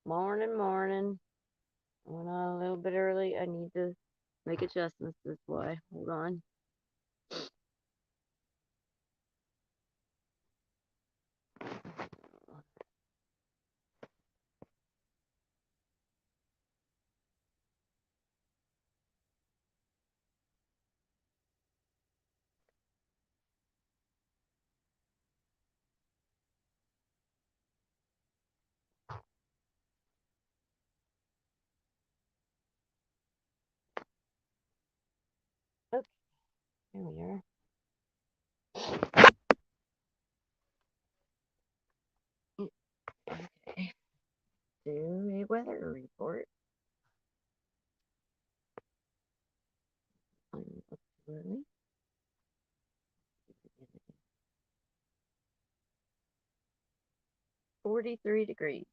Morning, morning. I went on a little bit early. I need to make adjustments this way. Hold on. Okay, here we are. Okay. Do a weather report. I'm up too early. 43 degrees.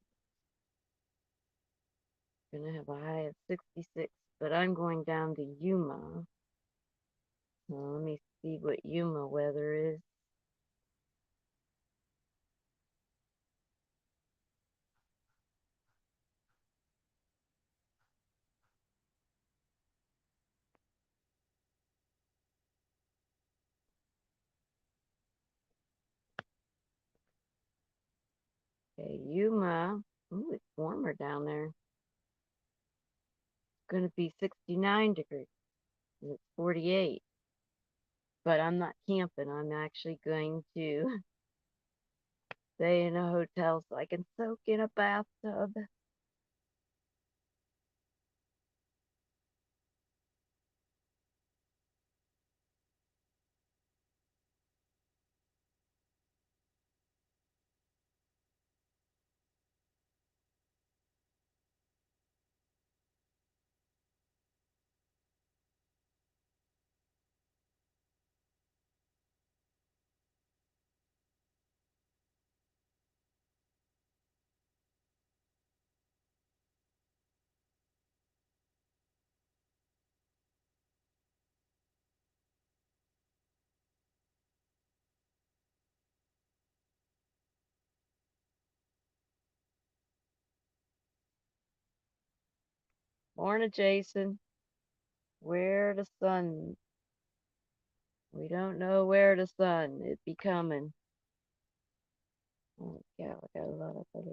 Gonna have a high of 66, but I'm going down to Yuma. So let me see what Yuma weather is. Okay, Yuma. Ooh, it's warmer down there. It's gonna be 69 degrees. And it's 48. But I'm not camping. I'm actually going to stay in a hotel so I can soak in a bathtub. Morning, Jason. Where the sun? We don't know where the sun. It be coming. Oh, yeah, I got a lot of other.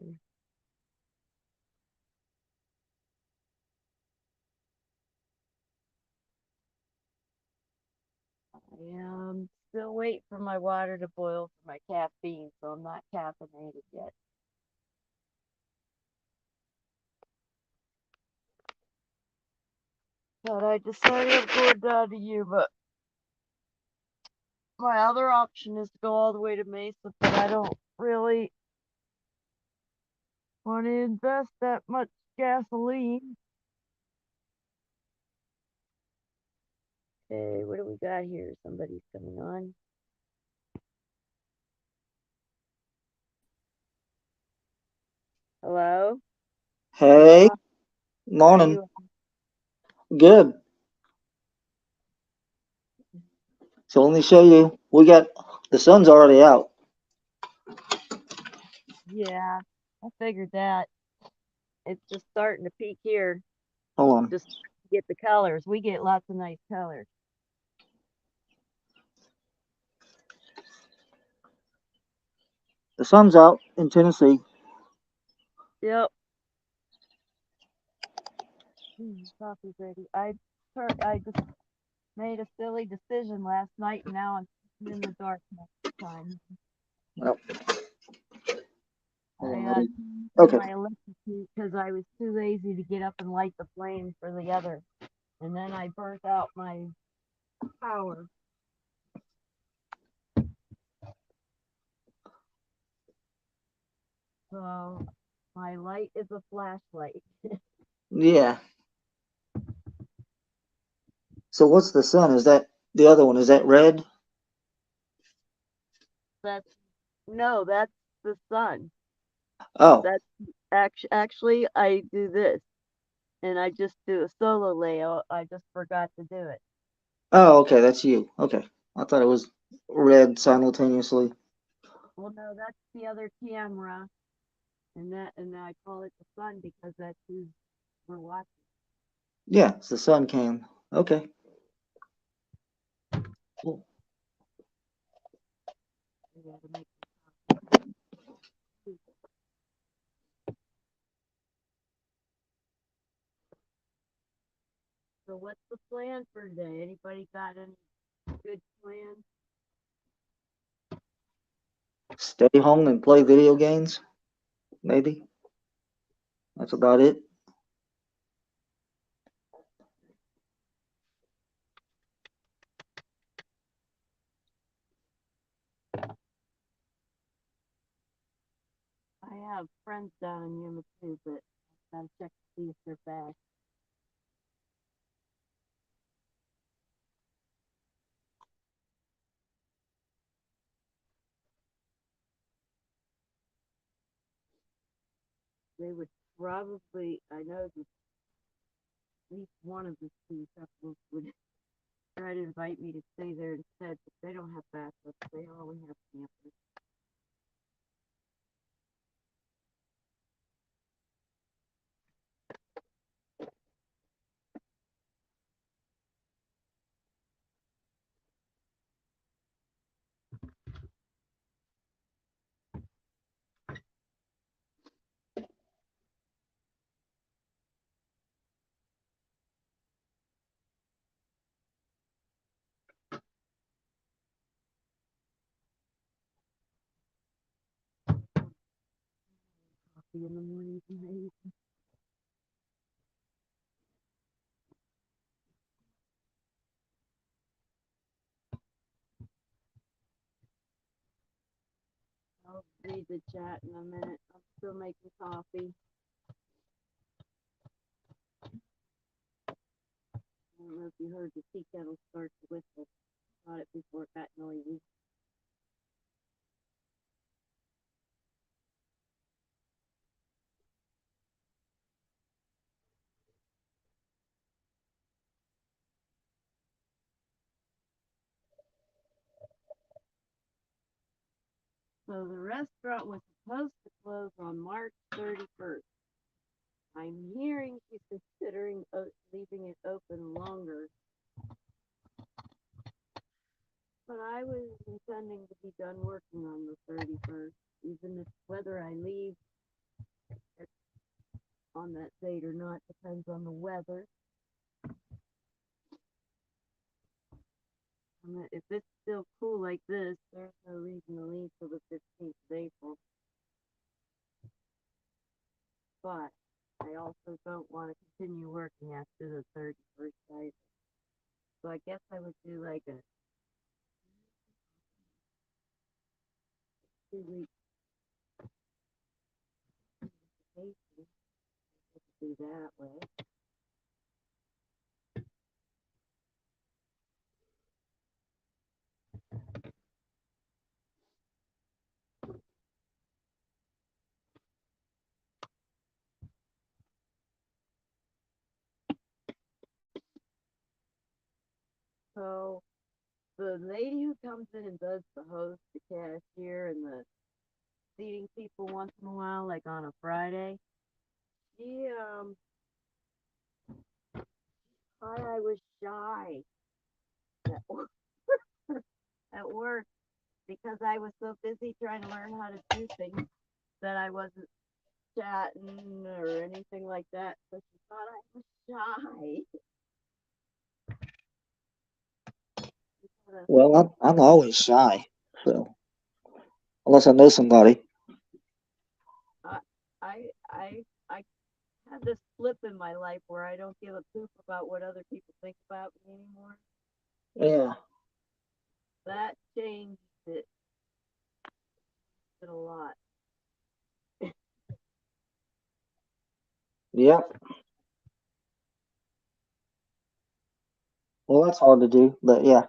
I am still waiting for my water to boil for my caffeine, so I'm not caffeinated yet. But I decided I'm going down to you, but my other option is to go all the way to Mesa, but I don't really want to invest that much gasoline. Okay, what do we got here? Somebody's coming on. Hello? Are you Hey, on? Are morning. you Good. So let me show you. We got the sun's already out. Yeah, I figured that. It's just starting to peak here. Hold on. Just get the colors. We get lots of nice colors. The sun's out in Tennessee. Yep. Coffee's ready. I just made a silly decision last night, and now I'm in the dark next time. Well, I hold on. turned Okay. my electric heat because I was too lazy to get up and light the flame for the other, and then I burnt out my power. So my light is a flashlight. Yeah. So what's the sun? Is that the other one? Is that red? That's no, that's the sun. Oh. That's actually I do this, and I just do a solo layout. I just forgot to do it. Oh, okay. That's you. Okay. I thought it was red simultaneously. Well, no, that's the other camera. And I call it the sun because that's who we're watching. Yeah, it's the sun can. Okay. Cool. We gotta make it. So what's the plan for today? Anybody got any good plans? Stay home and play video games, maybe. That's about it. I have friends down in Yuma too, but I gotta check to see if they're back. They would probably, I know that at least one of the two couples would try to invite me to stay there instead, but they don't have backups. They only have campers. Coffee in the morning, maybe. I'll read the chat in a minute. I'm still making coffee. I don't know if you heard the tea kettle start to whistle. Caught it before it got noisy. So the restaurant was supposed to close on March 31st. I'm hearing she's considering leaving it open longer, but I was intending to be done working on the 31st, even if whether I leave on that date or not depends on the weather. If it's still cool like this, there's no reason to leave till the 15th of April. But I also don't want to continue working after the 31st either. So I guess I would do like a 2 week vacation. Do that way. So the lady who comes in and does the host, the cashier, and the seating people once in a while, like on a Friday, she thought I was shy at work, at work because I was so busy trying to learn how to do things that I wasn't chatting or anything like that. So she thought I was shy. Well, I'm always shy, so unless I know somebody. I I had this flip in my life where I don't give a poop about what other people think about me anymore. Yeah. That changed it a lot. Yep. Well, that's hard to do, but yeah.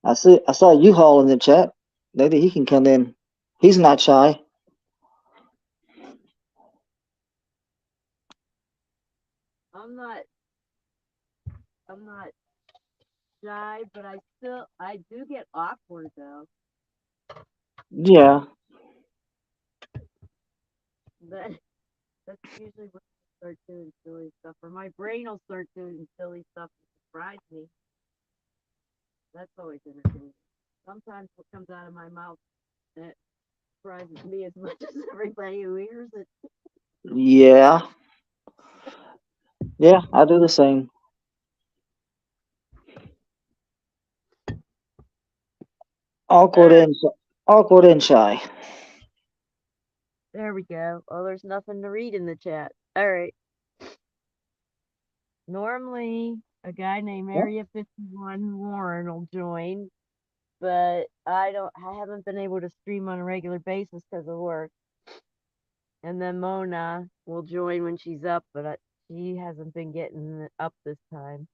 I saw U-Haul in the chat. Maybe he can come in. He's not shy. I'm not I'm not shy, but I do get awkward though. Yeah. But that's usually when I start doing silly stuff, or my brain will start doing silly stuff to surprise me. That's always entertaining. Sometimes what comes out of my mouth it surprises me as much as everybody who hears it. Yeah. Yeah, I do the same. Awkward Alright, and awkward and shy. there we go. Oh, there's nothing to read in the chat. Alright. Normally, a guy named Yeah. Area 51 Warren will join, but I haven't been able to stream on a regular basis because of work. And then Mona will join when she's up, but she hasn't been getting up this time.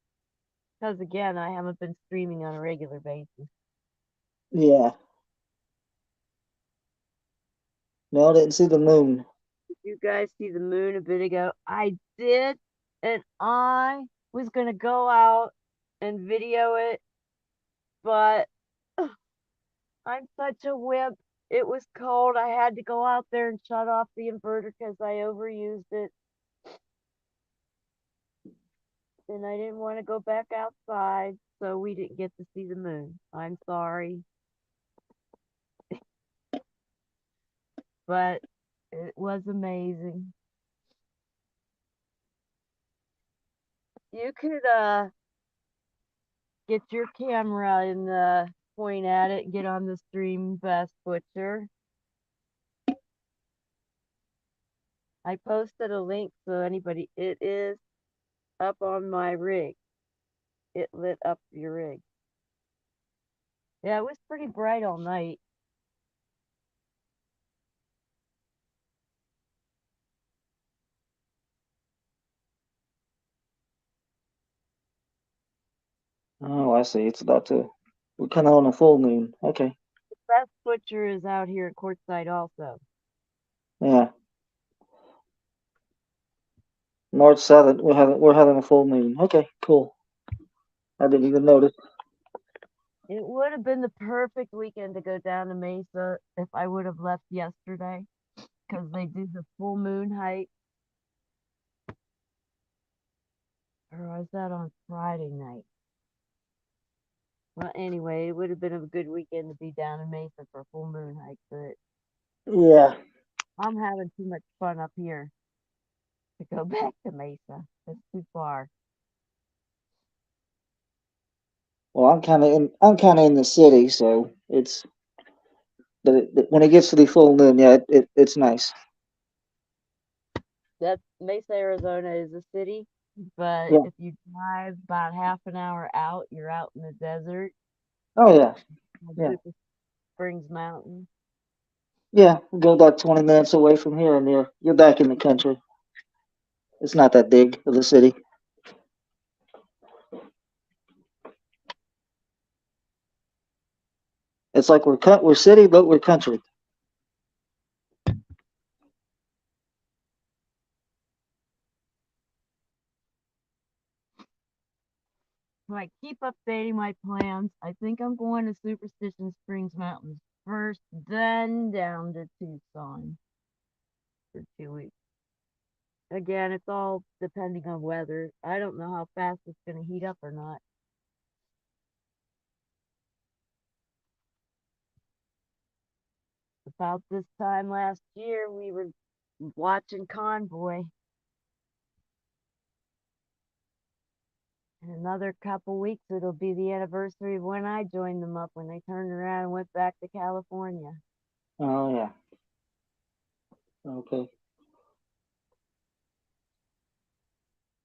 Because again, I haven't been streaming on a regular basis. Yeah. No, I didn't see the moon. Did you guys see the moon a bit ago? I did, and I was gonna go out and video it, but I'm such a wimp. It was cold. I had to go out there and shut off the inverter because I overused it, and I didn't want to go back outside, so we didn't get to see the moon. I'm sorry, but it was amazing. You could get your camera and point at it, get on the stream, Best Butcher. I posted a link so anybody, it is up on my rig. It lit up your rig. Yeah, it was pretty bright all night. Oh, I see. It's about to. We're kind of on a full moon. Okay. Best Butcher is out here at Quartzsite also. Yeah. March 7th. We're having a full moon. Okay. Cool. I didn't even notice. It would have been the perfect weekend to go down to Mesa if I would have left yesterday because they do the full moon hike. Or was that on Friday night? Well, anyway, it would have been a good weekend to be down in Mesa for a full moon hike, but Yeah. I'm having too much fun up here to go back to Mesa. It's too far. Well, I'm kind of in the city, so it's. But when it gets to the full moon, yeah, it's nice. That's Mesa, Arizona is a city, but Yeah. if you drive about half an hour out, you're out in the desert, Oh yeah. like Yeah. Super Springs Mountain. Yeah. Go about 20 minutes away from here, and you're back in the country. It's not that big of a city. It's like we're city, but we're country. So I keep updating my plans. I think I'm going to Superstition Springs Mountains first, then down to Tucson for 2 weeks. Again, it's all depending on weather. I don't know how fast it's going to heat up or not. About this time last year, we were watching Convoy. In another couple weeks, it'll be the anniversary of when I joined them up when they turned around and went back to California. Oh yeah. Okay.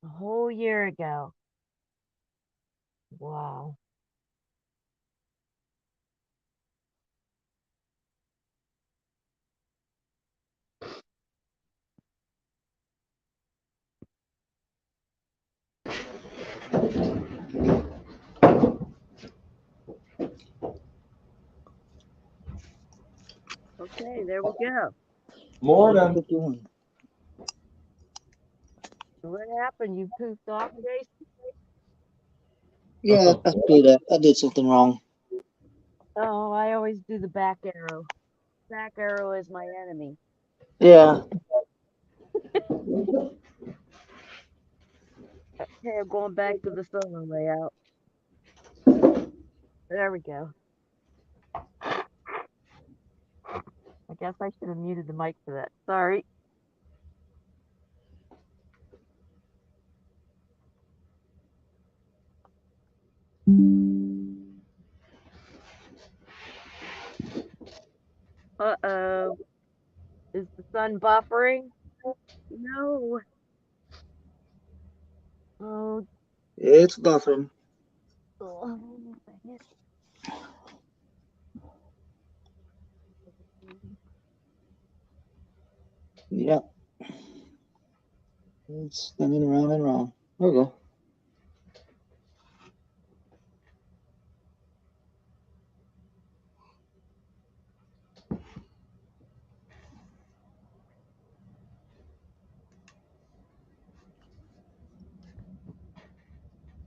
A whole year ago. Wow. Okay, there we go. Area Morning. 51. What happened? You poofed off, Jason? Yeah, I screwed up. I did something wrong. Oh, I always do the back arrow. Back arrow is my enemy. Yeah. Okay, I'm going back to the solo layout. There we go. I guess I should have muted the mic for that. Sorry. Uh-oh. Is the sun buffering? No. Oh, It's buffering. oh, dang it. Yeah. It's spinning around and around. There we go.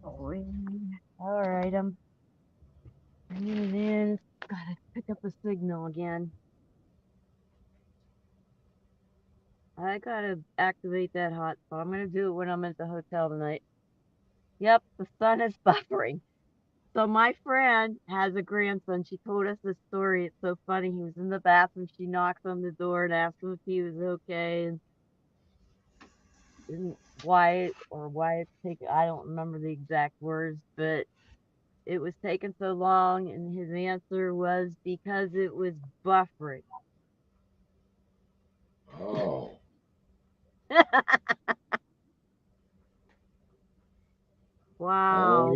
Sorry. All right, I'm bringing it in. Gotta pick up a signal again. I gotta activate that hotspot. I'm gonna do it when I'm at the hotel tonight. Yep, the sun is buffering. So my friend has a grandson. She told us this story. It's so funny. He was in the bathroom. She knocks on the door and asks him if he was okay and why it's taking. I don't remember the exact words, but it was taking so long. And his answer was because it was buffering. Oh, Wow.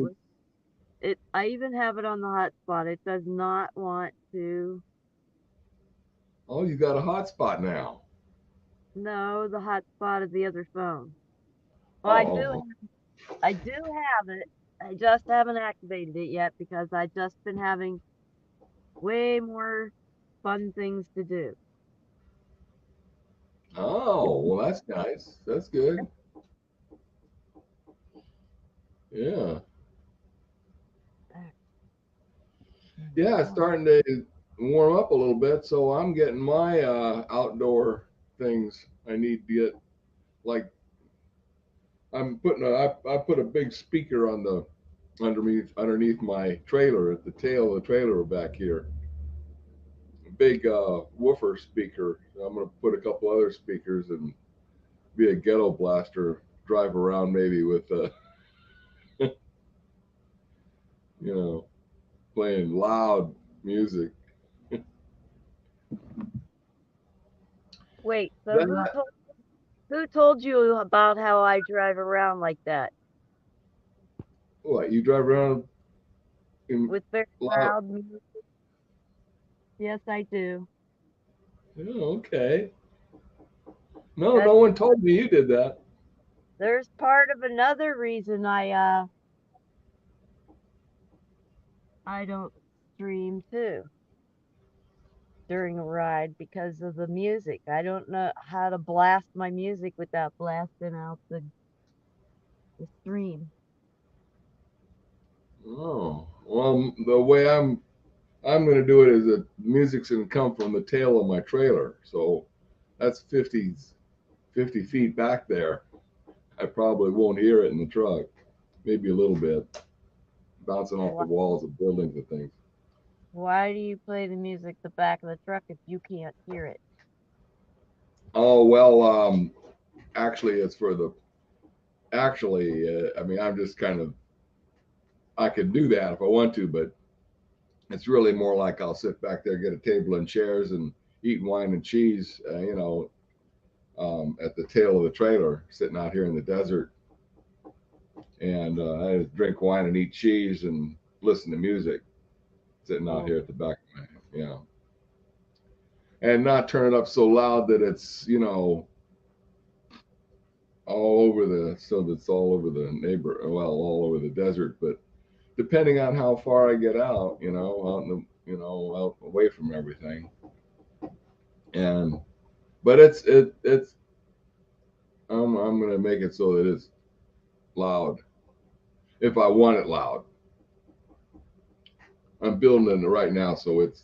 oh, I even have it on the hotspot. It does not want to. oh, you got a hotspot now. No, the hotspot of the other phone. Well, Oh, I do have it. I just haven't activated it yet because I just been having way more fun things to do. oh, well, that's nice. That's good. Yeah, yeah, it's starting to warm up a little bit, so I'm getting my outdoor things I need to get. Like I put a big speaker on the underneath my trailer at the tail of the trailer back here. A big woofer speaker. I'm gonna put a couple other speakers and be a ghetto blaster. Drive around maybe with you know, playing loud music. Wait, so That who told you about how I drive around like that what you drive around in with very loud? loud music? Yes, I do. Oh, okay. No, no That's one told me you did that. there's part of another reason I don't stream too during a ride because of the music. I don't know how to blast my music without blasting out the stream. Oh, well, the way I'm going to do it is that music's going to come from the tail of my trailer. So that's 50 feet back there. I probably won't hear it in the truck. Maybe a little bit, bouncing off the Why, walls of buildings and things. why do you play the music the back of the truck if you can't hear it? Oh, well, actually, it's for the, I mean, I'm just kind of, I could do that if I want to, but it's really more like I'll sit back there, get a table and chairs, and eat wine and cheese, at the tail of the trailer, sitting out here in the desert, and I just drink wine and eat cheese and listen to music, sitting out Oh, here at the back of my, you know, and not turn it up so loud that it's, all over so that's all over the well, all over the desert, but depending on how far I get out, out in the, out away from everything, and but it's I'm gonna make it so that it's loud if I want it loud. I'm building it right now, so it's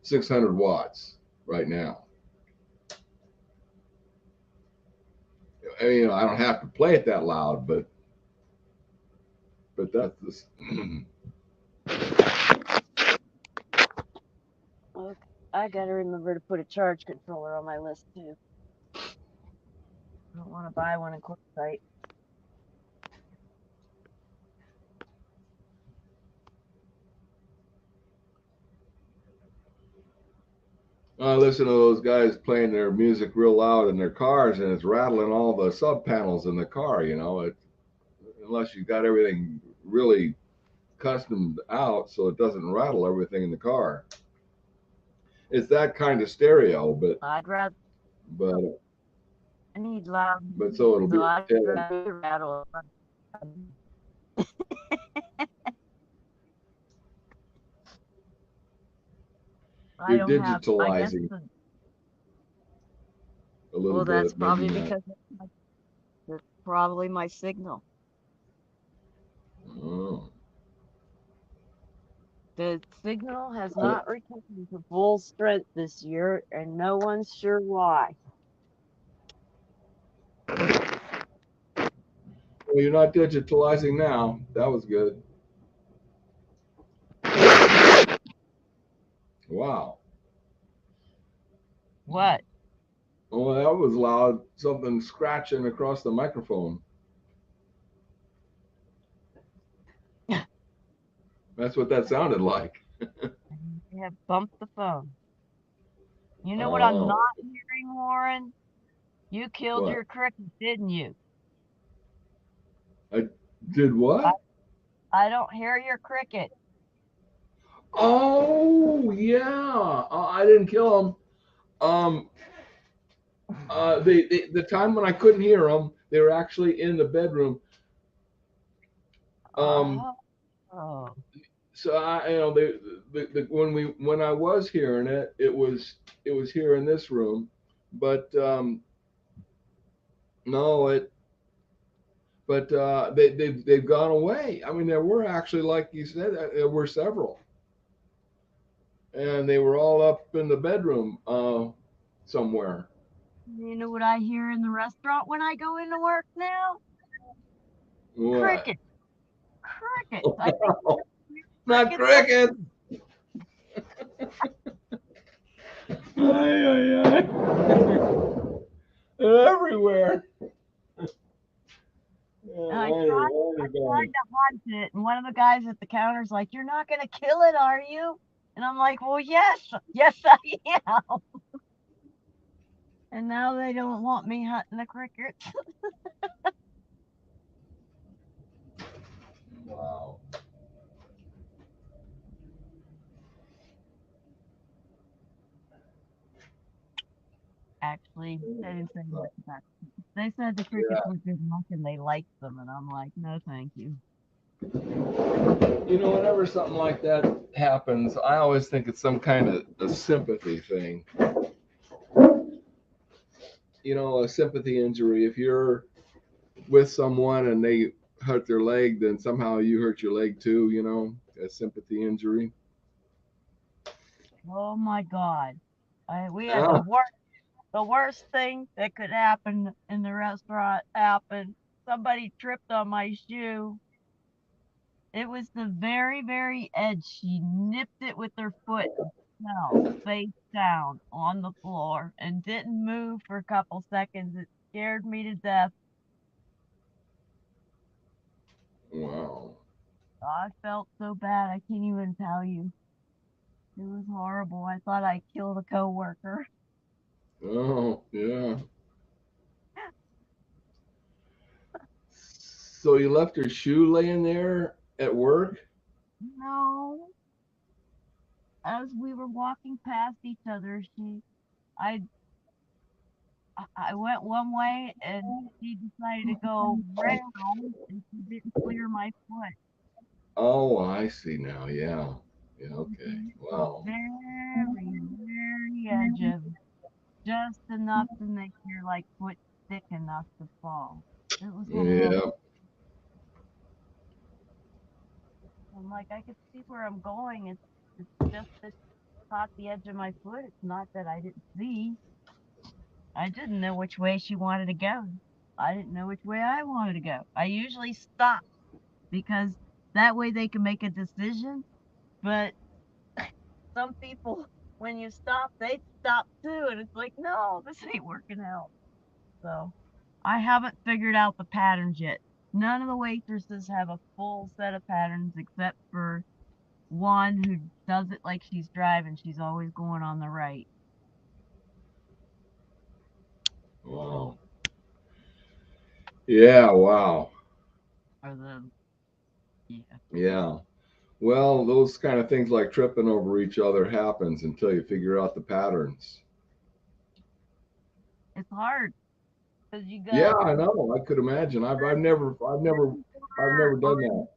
600 watts right now. I mean, I don't have to play it that loud, but that's the. Okay, I gotta remember to put a charge controller on my list too. I don't want to buy one in Quartzsite. I listen to those guys playing their music real loud in their cars, and it's rattling all the sub panels in the car. You know, unless you got everything really customed out so it doesn't rattle everything in the car. It's that kind of stereo, but I'd rather I need loud, so it'll be. so I'd rather rattle. I You're don't have. I guess. digitalizing a little Well, that's bit, probably maybe not. because that's probably my signal. Oh. The signal has not returned to full strength this year, and no one's sure why. Well, you're not digitalizing now. That was good. Wow. What? Oh, that was loud. Something scratching across the microphone. That's what that sounded like. You have bumped the phone. You know what I'm Oh. not hearing, Warren? You killed What? your cricket, didn't you? I did what? I don't hear your cricket. Oh yeah. I didn't kill them. The time when I couldn't hear them, they were actually in the bedroom. Oh. So when I was hearing it, it was here in this room, but no, they've gone away. I mean, there were actually, like you said, there were several, and they were all up in the bedroom somewhere. You know what I hear in the restaurant when I go into work now? What? Crickets. Crickets. I think Not crickets. Everywhere. I tried to hunt it, and one of the guys at the counter's like, "You're not gonna kill it, are you?" And I'm like, "Well, yes, I am." And now they don't want me hunting the crickets. Wow. Actually, they didn't say much about it. They said the crickets were good enough and they liked them, and I'm like, "No, thank you." You know, whenever something like that happens, I always think it's some kind of a sympathy thing. You know, a sympathy injury. If you're with someone and they hurt their leg, then somehow you hurt your leg too, you know, a sympathy injury. Oh my God. We had the worst thing that could happen in the restaurant happened. Somebody tripped on my shoe. It was the very, very edge. She nipped it with her foot and fell face down on the floor and didn't move for a couple seconds. It scared me to death. Wow. I felt so bad. I can't even tell you. It was horrible. I thought I killed a coworker. Oh, yeah. So you left her shoe laying there at work? No. As we were walking past each other, I I went one way and she decided to go round and she didn't clear my foot. Oh, I see now. Yeah. Yeah. Okay. Wow. Very, very edge of just enough to make your like foot thick enough to fall. It was horrible. Yeah. I'm like, I could see where I'm going. It's just that caught the edge of my foot. It's not that I didn't see. I didn't know which way she wanted to go. I didn't know which way I wanted to go. I usually stop because that way they can make a decision. But some people, when you stop, they stop too. And it's like, no, this ain't working out. So I haven't figured out the patterns yet. None of the waitresses have a full set of patterns except for one who does it like she's driving. She's always going on the right. Wow. Yeah, wow. Or the, yeah. Yeah. Well, those kind of things like tripping over each other happens until you figure out the patterns. It's hard because you Yeah, got I know. I could imagine. I've never done that.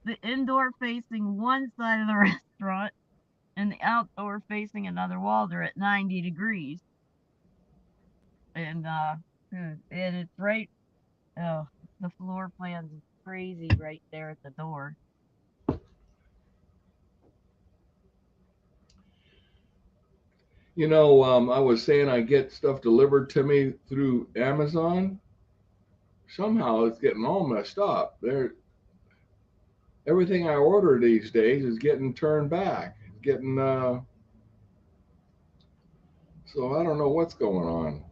the indoor facing one side of the restaurant and the outdoor facing another wall. They're at 90 degrees. And and it's right, oh, the floor plan's crazy right there at the door. I was saying I get stuff delivered to me through Amazon. Somehow it's getting all messed up. Everything I order these days is getting turned back. Getting So I don't know what's going on.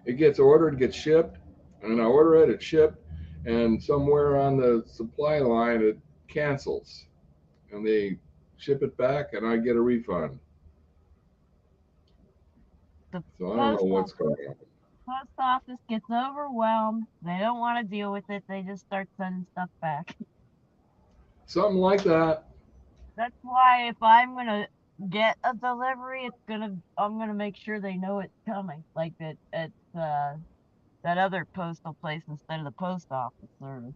It gets ordered, gets shipped, and I order it, it's shipped, and somewhere on the supply line it cancels, and they ship it back, and I get a refund. The So I don't know post what's office, going on. post office gets overwhelmed. They don't want to deal with it. They just start sending stuff back. Something like that. That's why if I'm gonna get a delivery, I'm gonna make sure they know it's coming. Like at that other postal place instead of the post office service.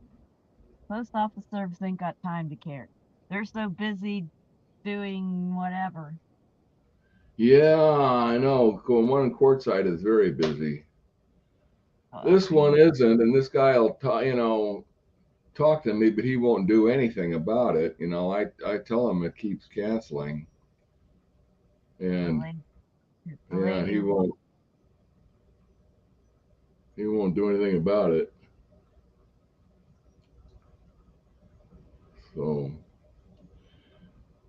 Post office service ain't got time to care. They're so busy doing whatever. Yeah, I know. One in Quartzsite is very busy. This People, one isn't, and this guy will, talk to me, but he won't do anything about it. I tell him it keeps canceling, the and lady, the yeah, lady, he won't do anything about it. So,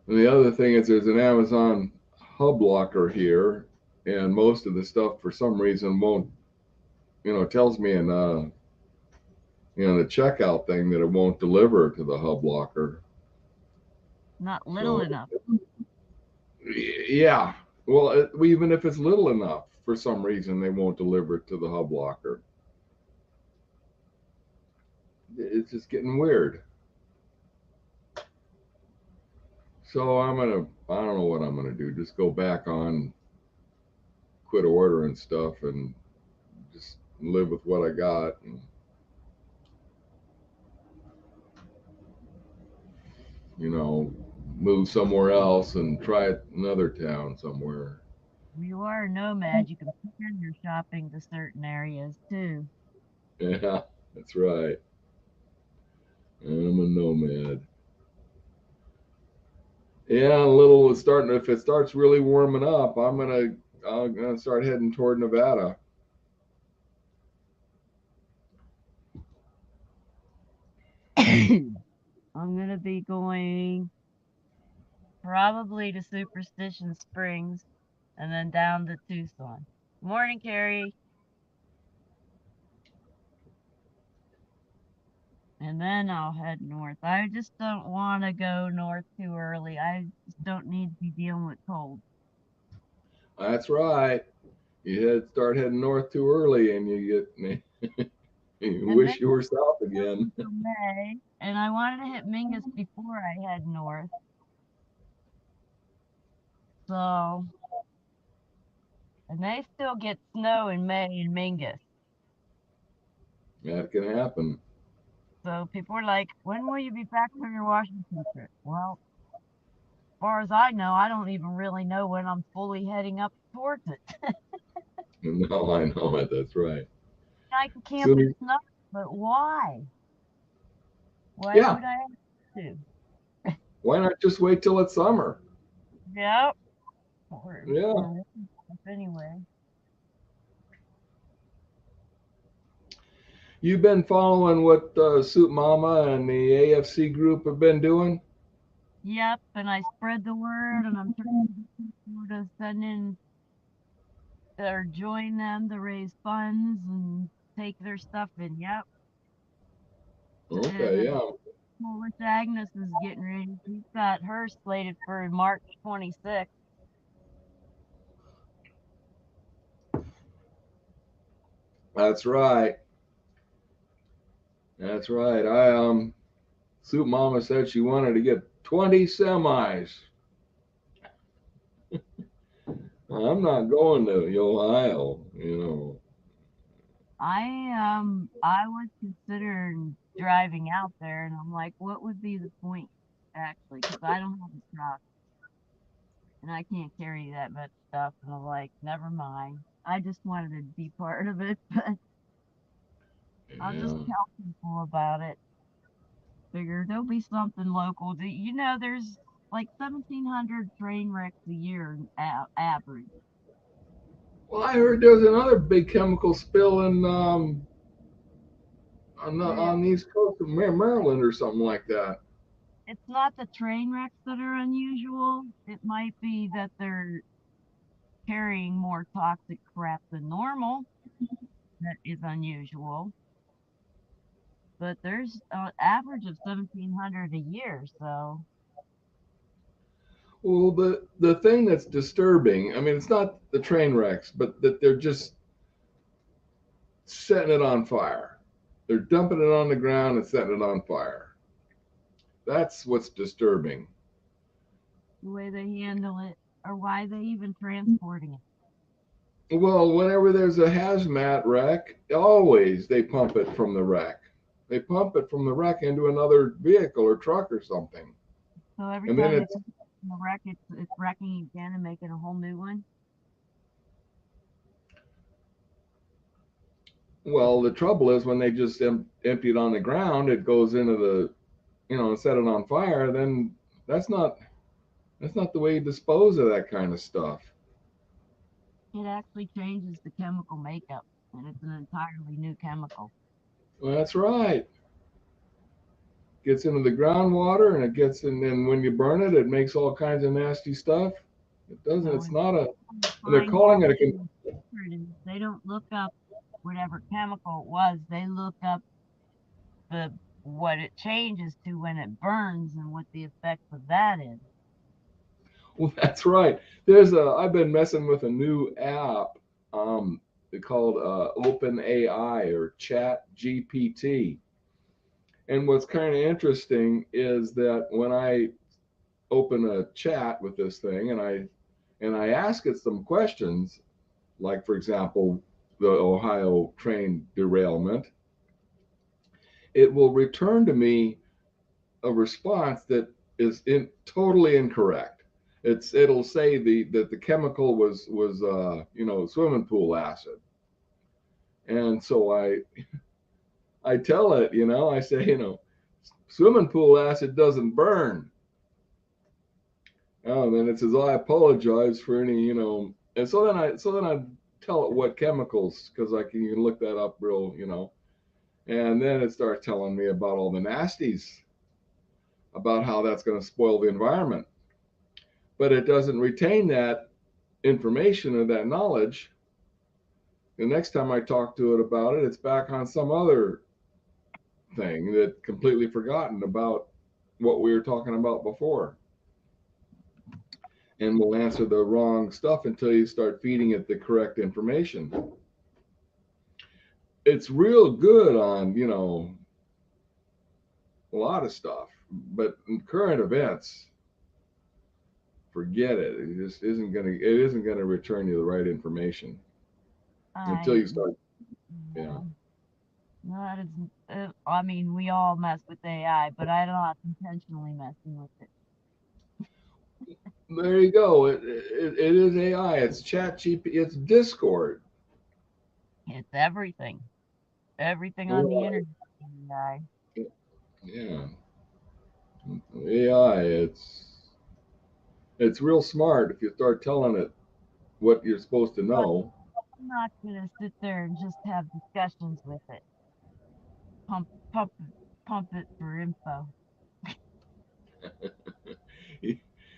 and the other thing is, there's an Amazon hub locker here, and most of the stuff for some reason won't, tells me in the checkout thing that it won't deliver to the hub locker. not little So enough. yeah, well, even if it's little enough, for some reason they won't deliver it to the hub locker. It's just getting weird. So I don't know what I'm gonna do. Just go back on, quit ordering stuff, and just live with what I got, and you know, move somewhere else and try it another town somewhere. You are a nomad. You can plan your shopping to certain areas too. Yeah, that's right. I'm a nomad. Yeah, a little is starting. If it starts really warming up, I'm gonna start heading toward Nevada. I'm gonna be going probably to Superstition Springs and then down to Tucson. Morning, Carrie. And then I'll head north. I just don't want to go north too early. I just don't need to be dealing with cold. That's right. Start heading north too early, and you And then wish you were south again. till May, and I wanted to hit Mingus before I head north. So, and they still get snow in May in Mingus. That can happen. So people are like, when will you be back from your Washington trip? Well, as far as I know, I don't even really know when I'm fully heading up towards it. No, I know it. That's right. I can camp Soon in as snow, but why? Why Yeah. would I have to? Why not just wait till it's summer? Yep. Yeah. Or winter stuff anyway. You've been following what Soup Mama and the AFC group have been doing? Yep, and I spread the word, and I'm trying to get people to send in or join them to raise funds and take their stuff in. Yep. And Okay, yeah. Polish Agnes is getting ready. She's got her slated for March 26th. That's right. That's right. Soup Mama said she wanted to get 20 semis. I'm not going to Ohio, you know. I was considering driving out there, and I'm like, what would be the point actually? Because I don't have a truck, and I can't carry that much stuff. And I'm like, never mind. I just wanted to be part of it, but I'll just Yeah. tell people about it. Figure there'll be something local. There's like 1,700 train wrecks a year average. Well, I heard there's another big chemical spill in Where on the east coast of Maryland or something like that. it's not the train wrecks that are unusual. It might be that they're carrying more toxic crap than normal. That is unusual. But there's an average of 1,700 a year, so Well, the thing that's disturbing, I mean, it's not the train wrecks, but that they're just setting it on fire. They're dumping it on the ground and setting it on fire. That's what's disturbing. the way they handle it or why they even transporting it. Well, whenever there's a hazmat wreck, always they pump it from the wreck. They pump it from the wreck into another vehicle or truck or something. So every And then time they it's, put it in the wreck, it's wrecking again and making a whole new one. well, the trouble is when they just empty it on the ground, it goes into the, and set it on fire, then that's not that's not the way you dispose of that kind of stuff. It actually changes the chemical makeup, and it's an entirely new chemical. Well, that's right. Gets into the groundwater and it gets in, and when you burn it, it makes all kinds of nasty stuff. It doesn't. So It's when not a. they And they're find calling out it what a. the secret is, they don't look up whatever chemical it was. They look up the what it changes to when it burns and what the effects of that is. Well, that's right. There's a. I've been messing with a new app. Um, called Open AI or Chat GPT. And what's kind of interesting is that when I open a chat with this thing and I ask it some questions, like for example, the Ohio train derailment, it will return to me a response that is totally incorrect. It'll say that the chemical was swimming pool acid, and so I tell it, I say, swimming pool acid doesn't burn. Oh, and then it says, "Oh, I apologize for any, and so then I tell it what chemicals, because you can look that up real, and then it starts telling me about all the nasties, about how that's going to spoil the environment, but it doesn't retain that information or that knowledge. The next time I talk to it about it, it's back on some other thing that completely forgotten about what we were talking about before, and will answer the wrong stuff until you start feeding it the correct information. It's real good on, a lot of stuff, but in current events, forget it. It isn't gonna return you the right information until I you start. Yeah. No, that is. I mean, we all mess with AI, but I'm not intentionally messing with it. There you go. It is AI. It's Chat GP. It's Discord. It's everything. Everything on the Right. internet is AI. Yeah. AI, it's real smart if you start telling it what you're supposed to But know. I'm not gonna sit there and just have discussions with it. Pump, pump, pump it for info.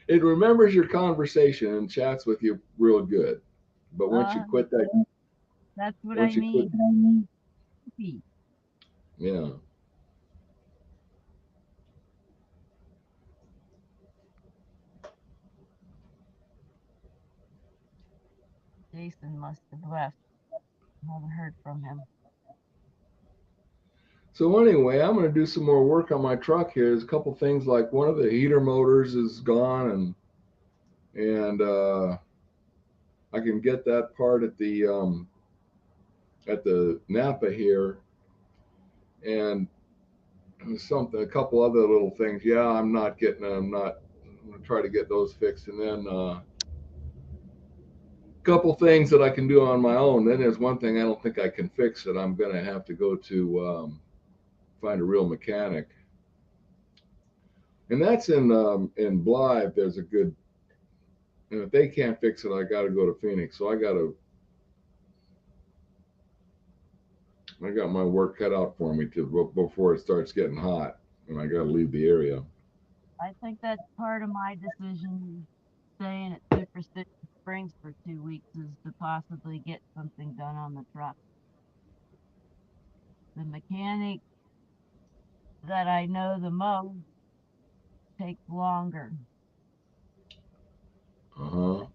It remembers your conversation and chats with you real good. But once you Uh, quit that, that's what once I you quit, mean. Creepy. yeah. Jason must have left. Haven't heard from him. So anyway, I'm going to do some more work on my truck here. There's a couple things like one of the heater motors is gone, and I can get that part at the Napa here, and something, a couple other little things. Yeah, I'm not getting. I'm not. I'm going to try to get those fixed, and then a couple things that I can do on my own. Then there's one thing I don't think I can fix that I'm going to have to go to find a real mechanic, and that's in Blythe. There's a good. And if they can't fix it, I got to go to Phoenix. So I got my work cut out for me before it starts getting hot, and I got to leave the area. I think that's part of my decision staying at Superstition Springs for 2 weeks is to possibly get something done on the truck. The mechanic that I know the most takes longer. Uh huh.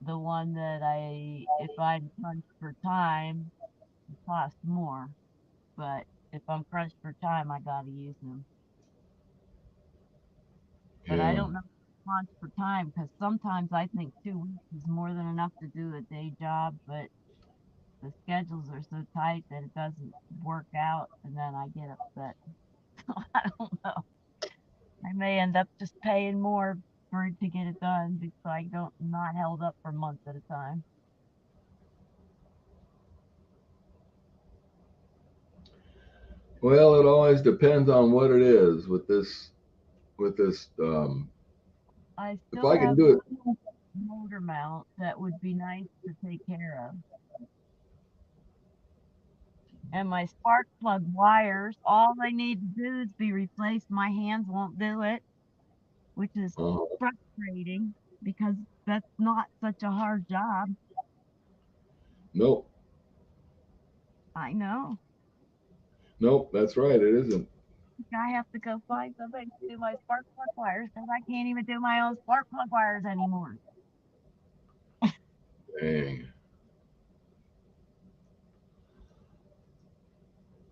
The one that if I'm crunched for time, it costs more. But if I'm crunched for time, I gotta use them. But I Yeah. don't know crunched for time because sometimes I think 2 weeks is more than enough to do a day job, but the schedules are so tight that it doesn't work out, and then I get upset. So I don't know. I may end up just paying more for it to get it done because I don't not held up for months at a time. Well, it always depends on what it is with this. With this, I if still I can have do it, one motor mount that would be nice to take care of. And my spark plug wires, all I need to do is be replaced. My hands won't do it, which is uh, frustrating because that's not such a hard job. nope, I know. nope, that's right. It isn't. I have to go find somebody to do my spark plug wires because I can't even do my own spark plug wires anymore. Dang.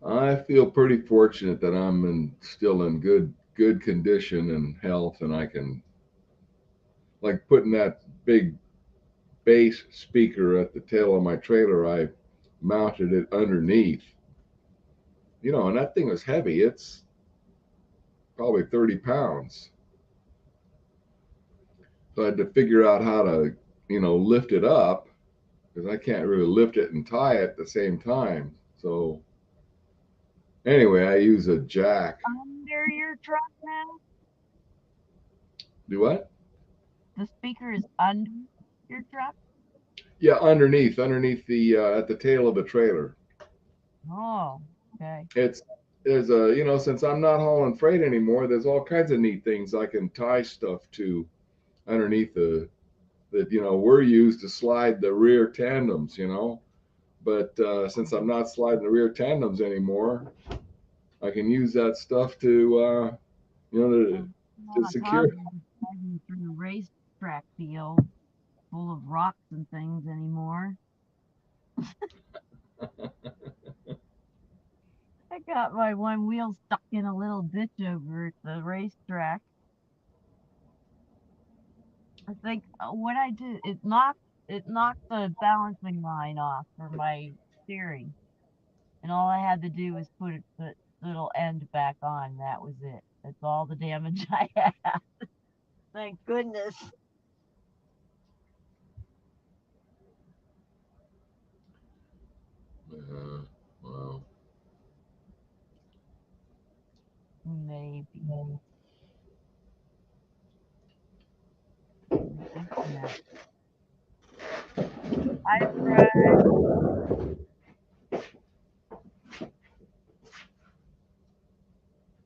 I feel pretty fortunate that still in good condition and health, and I can like putting that big bass speaker at the tail of my trailer. I mounted it underneath, and that thing was heavy. It's probably 30 pounds. So I had to figure out how to, lift it up because I can't really lift it and tie it at the same time. So anyway, I use a jack. Under your truck now? Do what? The speaker is under your truck? Yeah, underneath the at the tail of the trailer. Oh, okay. It's there's a since I'm not hauling freight anymore, there's all kinds of neat things I can tie stuff to underneath that we're used to slide the rear tandems. But since I'm not sliding the rear tandems anymore, I can use that stuff to you know to, I'm to not secure. driving through a racetrack field full of rocks and things anymore. I got my one wheel stuck in a little ditch over at the racetrack. I think what I did, it knocked the balancing line off for my steering, and all I had to do was put the little end back on. That was it. That's all the damage I had. Thank goodness. Wow. Hi, Fred.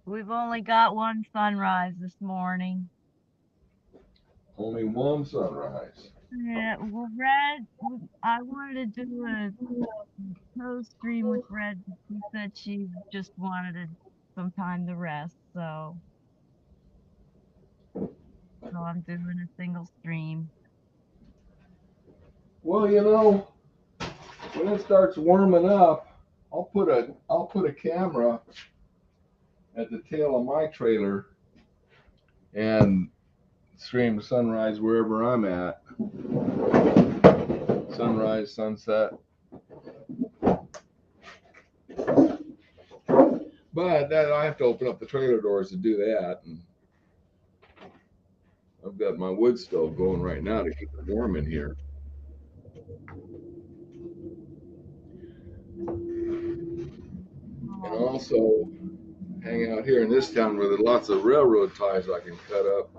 We've only got one sunrise this morning. Only one sunrise. Yeah, well, I wanted to do a co-stream with Red, but she said she just wanted some time to rest, so I'm doing a single stream. Well, you know, when it starts warming up, I'll put a camera at the tail of my trailer and stream sunrise wherever I'm at. Sunrise, sunset. But that I have to open up the trailer doors to do that. And I've got my wood stove going right now to keep it warm in here. And also hang out here in this town where there's lots of railroad ties I can cut up.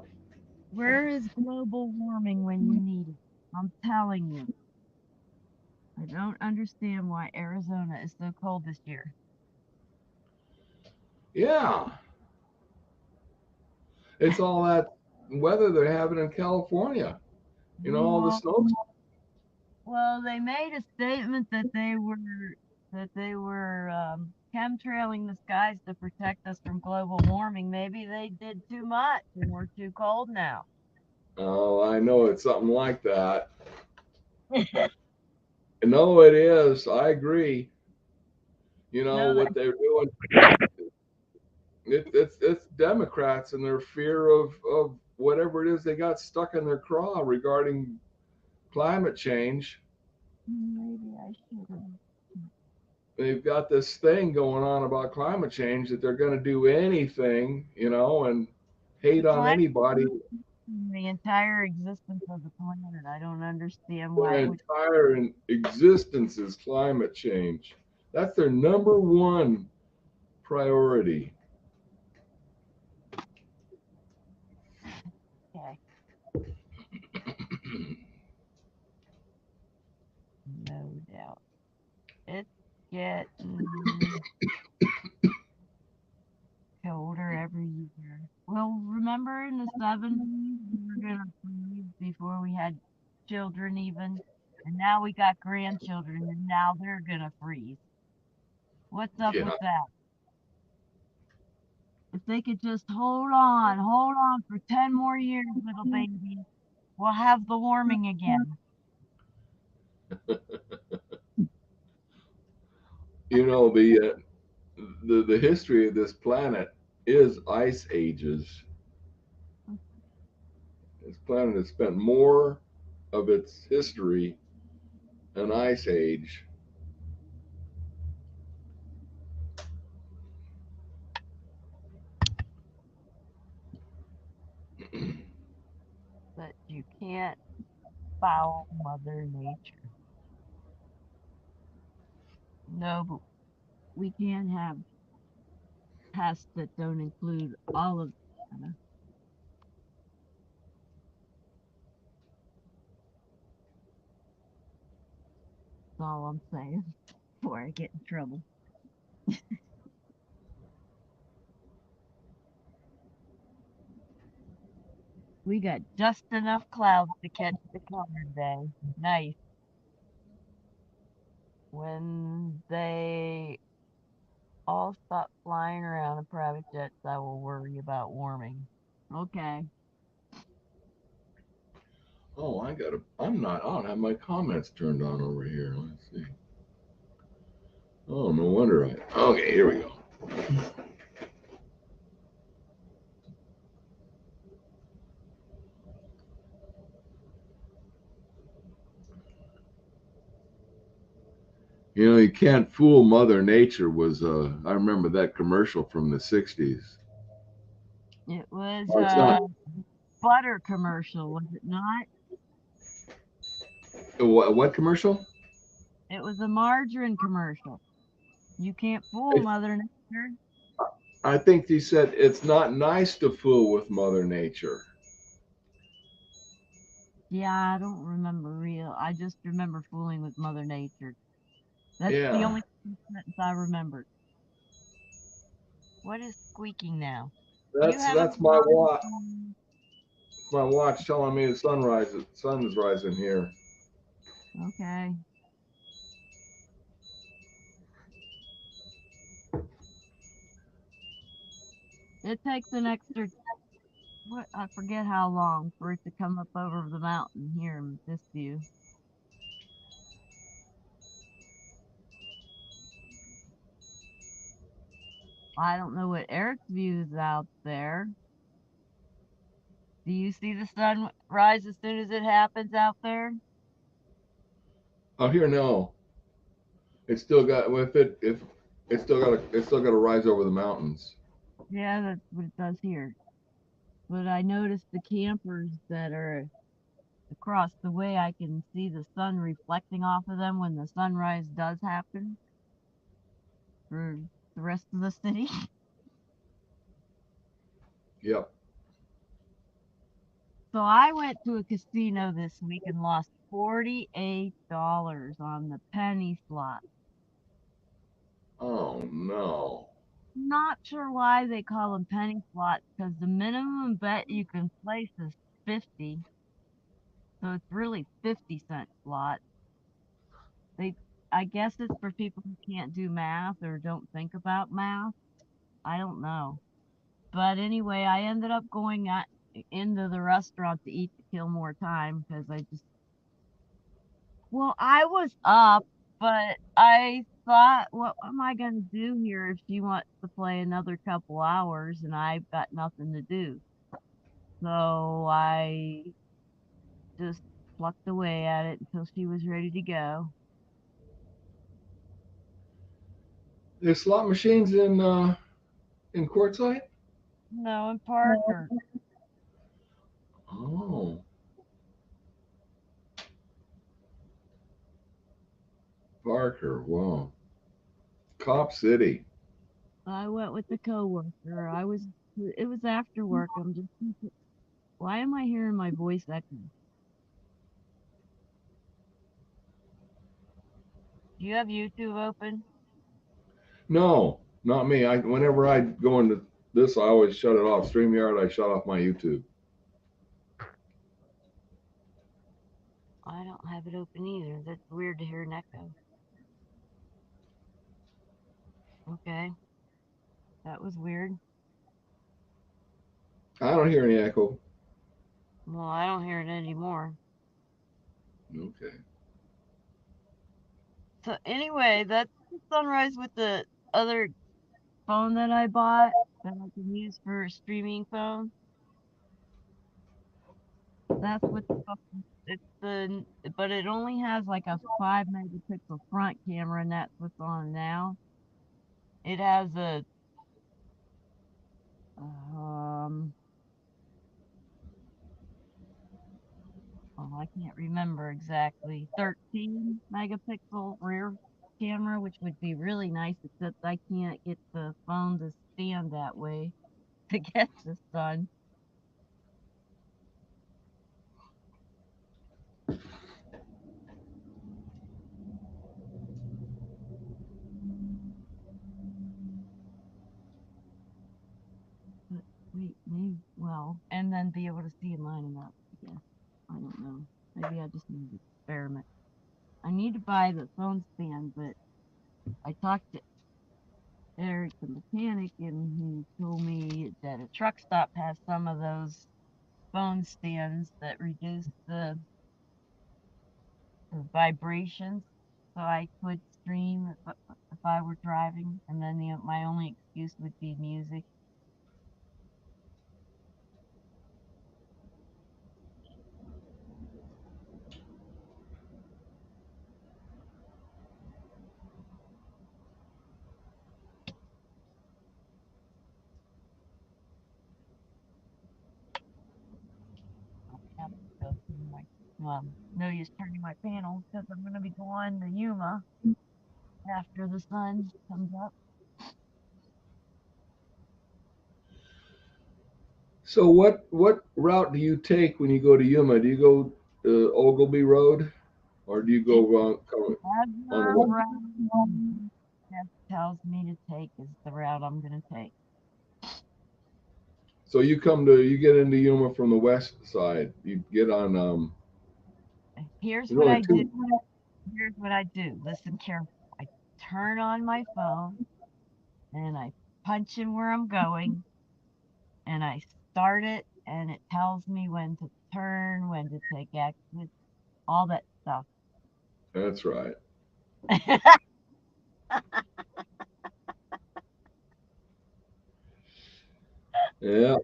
Where is global warming when you need it? I'm telling you. I don't understand why Arizona is so cold this year. Yeah. It's all that weather they're having in California. You know, all the snow. Well, they made a statement that they were chemtrailing the skies to protect us from global warming. Maybe they did too much and we're too cold now. Oh, I know it's something like that. No, it is. I agree. You know No, what they're doing. It's Democrats and their fear of whatever it is they got stuck in their craw regarding climate change. maybe I should have. They've got this thing going on about climate change that they're going to do anything, you know, and hate on Climate anybody. the entire existence of the planet. I don't understand Their why it would. entire existence is climate change. That's their number one priority. Okay, no doubt. It's getting colder every year. Well, remember in the 70s, we were gonna freeze before we had children even, and now we got grandchildren, and now they're gonna freeze. What's up Yeah. with that? If they could just hold on for 10 more years, little baby, we'll have the warming again. You know, the history of this planet is ice ages. This planet has spent more of its history an ice age. But you can't foul Mother Nature. No, but we can't have pests that don't include all of them. That's all I'm saying before I get in trouble. We got just enough clouds to catch the color today. Nice. When they all stop flying around in private jets, I will worry about warming. Okay. Oh, I don't have my comments turned on over here. Let's see. Oh, no wonder okay, here we go. You know, you can't fool Mother Nature was I remember that commercial from the 60s. It was Oh, it's a not. butter commercial, was it not? What commercial? It was a margarine commercial. You can't fool It's, Mother Nature. I think he said it's not nice to fool with Mother Nature. Yeah, I don't remember real. I just remember fooling with Mother Nature. That's the Yeah, only sentence I remembered. What is squeaking now? You have a that's my watch. alarm? My watch telling me the sun is rising here. Okay. It takes an extra, what, I forget how long for it to come up over the mountain here in this view. I don't know what Eric's view is out there. Do you see the sun rise as soon as it happens out there? Oh, here no. It's still got if it's still got to rise over the mountains. Yeah, that's what it does here. But I noticed the campers that are across the way, I can see the sun reflecting off of them when the sunrise does happen for the rest of the city. Yep. So I went to a casino this week and lost $48 on the penny slot. Oh no. Not sure why they call them penny slots because the minimum bet you can place is 50. So it's really 50-cent slot. They I guess it's for people who can't do math or don't think about math. I don't know. But anyway, I ended up going into the restaurant to eat to kill more time because well, I was up, but I thought, what am I going to do here if she wants to play another couple hours and I've got nothing to do? So I just plucked away at it until she was ready to go. There's slot machines in Quartzsite. No, in Parker. Oh, Parker. Wow. Cop City. I went with the coworker. It was after work. Why am I hearing my voice echoing? Do you have YouTube open? No, not me. I whenever I go into this, I always shut it off. StreamYard, I shut off my YouTube. I don't have it open either. That's weird to hear an echo. Okay, that was weird. I don't hear any echo. Well, I don't hear it anymore. Okay. So anyway, that's the sunrise with the other phone that I bought that I can use for a streaming phone. That's what it's but it only has like a 5 megapixel front camera, and that's what's on now. It has a um oh, I can't remember exactly, 13 megapixel rear camera, which would be really nice, except I can't get the phone to stand that way to get the sun. But wait, maybe, well, and then be able to see in lining up, I guess. I don't know. Maybe I just need to experiment. I need to buy the phone stand, but I talked to Eric, the mechanic, and he told me that a truck stop has some of those phone stands that reduce the vibrations, so I could stream if I were driving, and then my only excuse would be music. I have to go through no use turning my panel because I'm going to be going to Yuma after the sun comes up. So what route do you take when you go to Yuma? Do you go Ogilvy Road, or do you go on the Whatever west? route GPS tells me to take is the route I'm gonna take. So you get into Yuma from the west side. You get on Here's there's what only I do. two. Here's what I do. Listen carefully. I turn on my phone and I punch in where I'm going and I start it and it tells me when to turn, when to take exit, all that stuff. That's right. Yeah.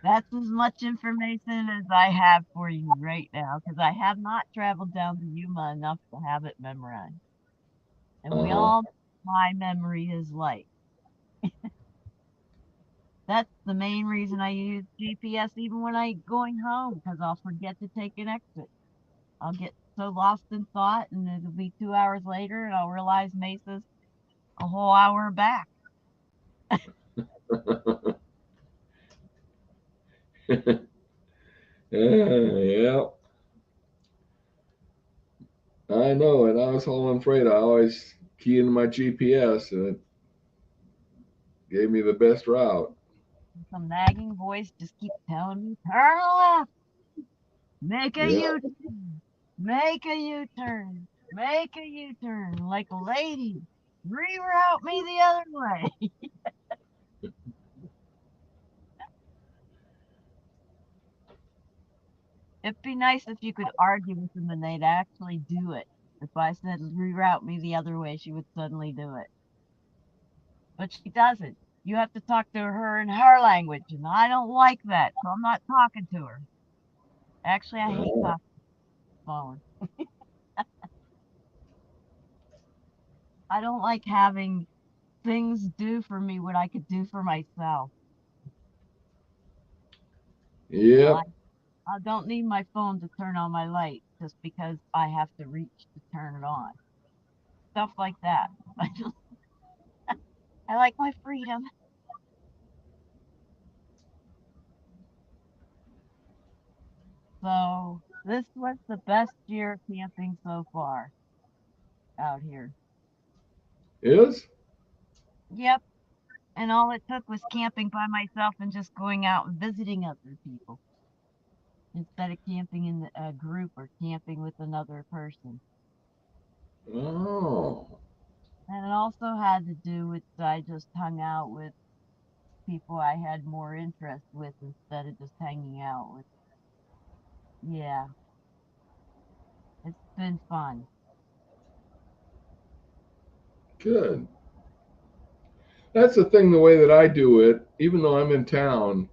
That's as much information as I have for you right now because I have not traveled down to Yuma enough to have it memorized. And we Uh-huh. all know my memory is light. That's the main reason I use GPS even when I going home because I'll forget to take an exit. I'll get so lost in thought and it'll be 2 hours later and I'll realize Mesa's a whole hour back. Yeah. I know. And I was hauling freight. I always key into my GPS, and it gave me the best route. Some nagging voice just keeps telling me, turn left, make a Yeah. U-turn, make a U-turn, make a U-turn, like a lady, reroute me the other way. It'd be nice if you could argue with them and they'd actually do it. If I said reroute me the other way, she would suddenly do it. But she doesn't. You have to talk to her in her language, and I don't like that, so I'm not talking to her. Actually, I hate Oh, talking on the phone. I don't like having things do for me what I could do for myself. You know, yep. I don't need my phone to turn on my light just because I have to reach to turn it on. Stuff like that. I like my freedom. So this was the best year of camping so far out here. Is? Yep. And all it took was camping by myself and just going out and visiting other people instead of camping in a group or camping with another person. Oh. And it also had to do with I just hung out with people I had more interest with instead of just hanging out with. Yeah, it's been fun. Good. That's the thing, the way that I do it, even though I'm in town,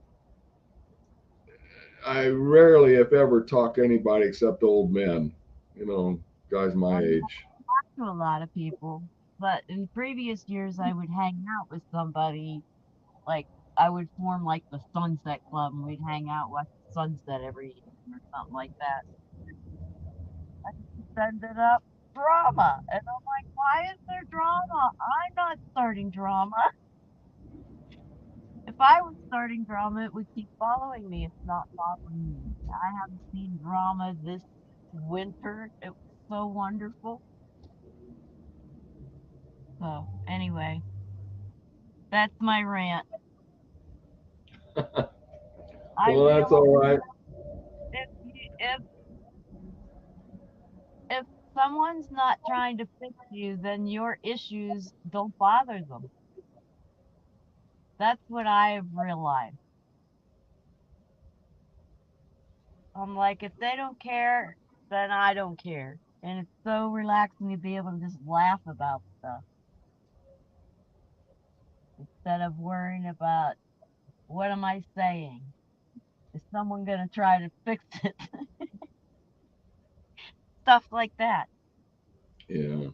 I rarely, if ever, talk to anybody except old men, guys my I've age. talked to a lot of people, but in previous years I would hang out with somebody like I would form like the Sunset Club and we'd hang out watch the sunset every evening or something like that. It ended up drama. And I'm like, why is there drama? I'm not starting drama. If I was starting drama, it would keep following me. It's not following me. I haven't seen drama this winter. It was so wonderful. So anyway, that's my rant. I Well, that's realize all right. if someone's not trying to fix you, then your issues don't bother them. That's what I've realized. I'm like, if they don't care, then I don't care. And it's so relaxing to be able to just laugh about stuff instead of worrying about what am I saying? Is someone going to try to fix it? Stuff like that. Yeah.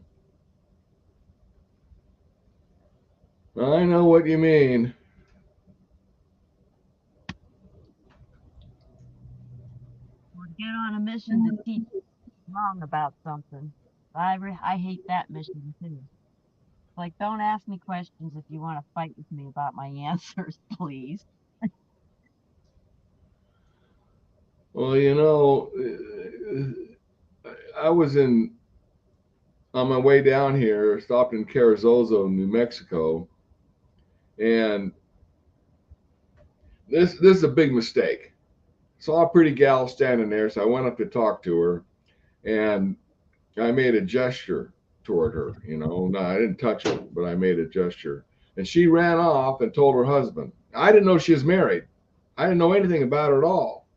I know what you mean. Or get on a mission to teach wrong about something. I hate that mission too. Like, don't ask me questions if you want to fight with me about my answers, please. Well, you know, I was on my way down here, stopped in Carrizozo, New Mexico, and this is a big mistake. Saw a pretty gal standing there, so I went up to talk to her, and I made a gesture toward her. You know, no, I didn't touch her, but I made a gesture, and she ran off and told her husband. I didn't know she was married. I didn't know anything about her at all.